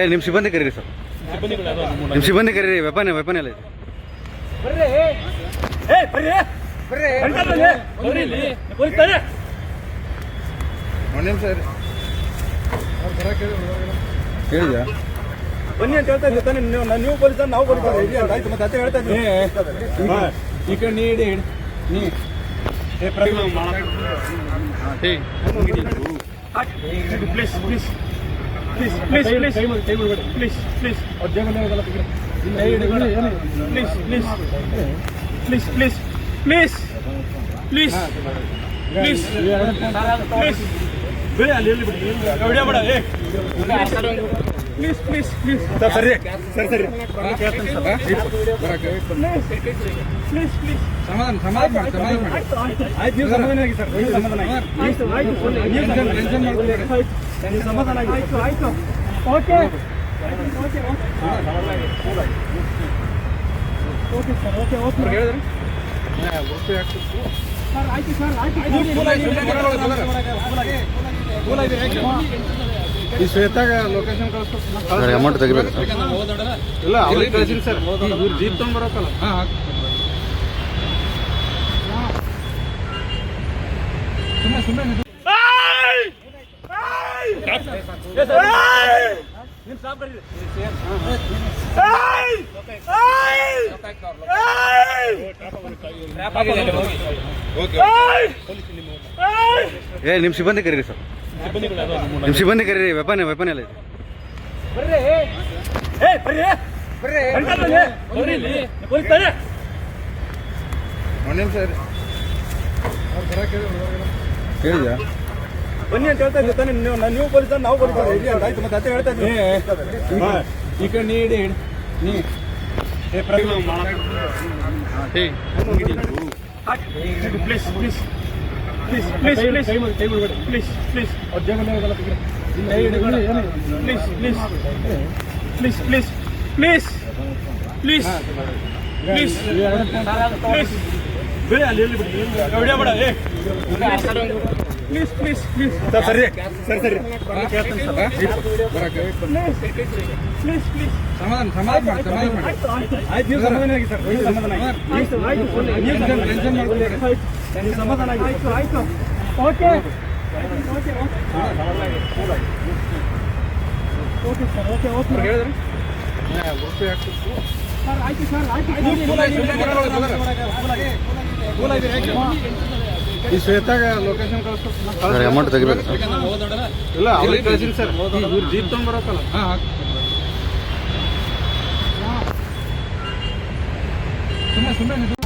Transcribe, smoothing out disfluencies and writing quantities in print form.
ನಿಮ್ಮ ಸಿಬ್ಬಂದಿ ಕರೀರಿ ಸರ್, ನಿಮ್ಮ ಸಿಬ್ಬಂದಿ ಕರೀರಿ. ವೆಪನ್ ಎಲ್ಲ ಇದೆ. ಹೇಳಿದ್ಯಾ ಬನ್ನಿ ಅಂತ ಹೇಳ್ತಾ ಇದ್ದೆ ತಾನೆ ನೀವು ಪೊಲೀಸರು ನಾವು ಪೊಲೀಸರು ಆಯ್ತು ಮತ್ತೆ ಅದೇ ಹೇಳ್ತಾ ಇದ್ದೀನಿ ಈ ಕಡೆ ನೀಡಿ ನೀ please please please please please please please please please please please please please ಬೇಡ ಅಲ್ಲಿ ಎಲ್ಲಿ ಬಿಡಿ ವಿಡಿಯೋ ಬೇಡ ಪ್ಲೀಸ್ ಪ್ಲೀಸ್ ಪ್ಲೀಸ್ ಸರ್ ಸರಿ ಸರಿ ಸರಿ ಪ್ಲೀಸ್ ಪ್ಲೀಸ್ ಸಮಾಧಾನ ಆಯ್ತು ನೀವು ಸಮಾಧಾನ ಆಗಿ ಸರ್ ಸಮಾಧಾನ ಆಗಿ ಸಮಾಧಾನ ಆಗಿ ಆಯ್ತು ಆಯ್ತು okay okay okay sir okay okay ಹೇಳಿದ್ರೆ ಓಕೆ ಆಗ್ತಿತ್ತು ಸರ್ ಆಯ್ತು ಸರ್ ಆಯ್ತು ಈ ಶ್ವೇತಾಗ ಲೊಕೇಶನ್ ಕಳಿಸ್ಬೇಕು ಅಮೌಂಟ್ ತೆಗಿಬೇಕು ಇಲ್ಲ ಅವ್ರಿಗೆ ಕಳಿಸಿನಿ ಸರ್ ಇವ್ರು ಜೀಪ್ ತೊಗೊಂಡ್ಬರೋಕಲ್ಲ ಹಾಂ ಸುಮ್ಮನೆ ನಿಮ್ಮ ಸಿಬ್ಬಂದಿ ಕರೀರಿ ಸರ್, ನಿಮ್ಮ ಸಿಬ್ಬಂದಿ ಕರೀರಿ. ವೆಪನ್ ಎಲ್ಲ ಇದೆ. ಹೇಳಿದ್ಯಾ ಬನ್ನಿ ಅಂತ ಹೇಳ್ತಾ ಇದ್ದೆ ತಾನೆ ನೀವು ಪೊಲೀಸರು ನಾವು ಪೊಲೀಸರು ಆಯ್ತು ಮತ್ತೆ ಅದೇ ಹೇಳ್ತಾ ಇದ್ದೀನಿ ಈ ಕಡೆ ನೀಡಿ ನೀ please please please please please please please please please please please please please please ಬೇಡ ಅಲ್ಲಿ ಎಲ್ಲಿ ಬಿಡಿ ವಿಡಿಯೋ ಬೇಡ ಪ್ಲೀಸ್ ಪ್ಲೀಸ್ ಪ್ಲೀಸ್ ಸರ್ ಸರಿ ಸರಿ ಸರಿ ಪ್ಲೀಸ್ ಪ್ಲೀಸ್ ಸಮಾಧಾನ ಆಯ್ತು ನೀವು ಸಮಾಧಾನ ಆಗಿ ಸರ್ ಸಮಾಧಾನ ಆಗಿ ಸಮಾಧಾನ ಆಗಿ ಆಯ್ತು ಆಯ್ತು okay okay okay sir okay okay ಹೇಳಿದ್ರೆ ಓಕೆ ಆಗ್ತಿತ್ತು ಸರ್ ಆಯ್ತು ಸರ್ ಆಯ್ತು ಈ ಶ್ವೇತಾಗ ಲೊಕೇಶನ್ ಕಳಿಸ್ಬೇಕು ಅಮೌಂಟ್ ತೆಗಿಬೇಕು ಇಲ್ಲ ಅವ್ರಿಗೆ ಕಳಿಸಿನಿ ಸರ್ ಇವ್ರು ಜೀಪ್ ತೊಗೊಂಡ್ಬರೋಕಲ್ಲ ಹಾಂ ಸುಮ್ಮನೆ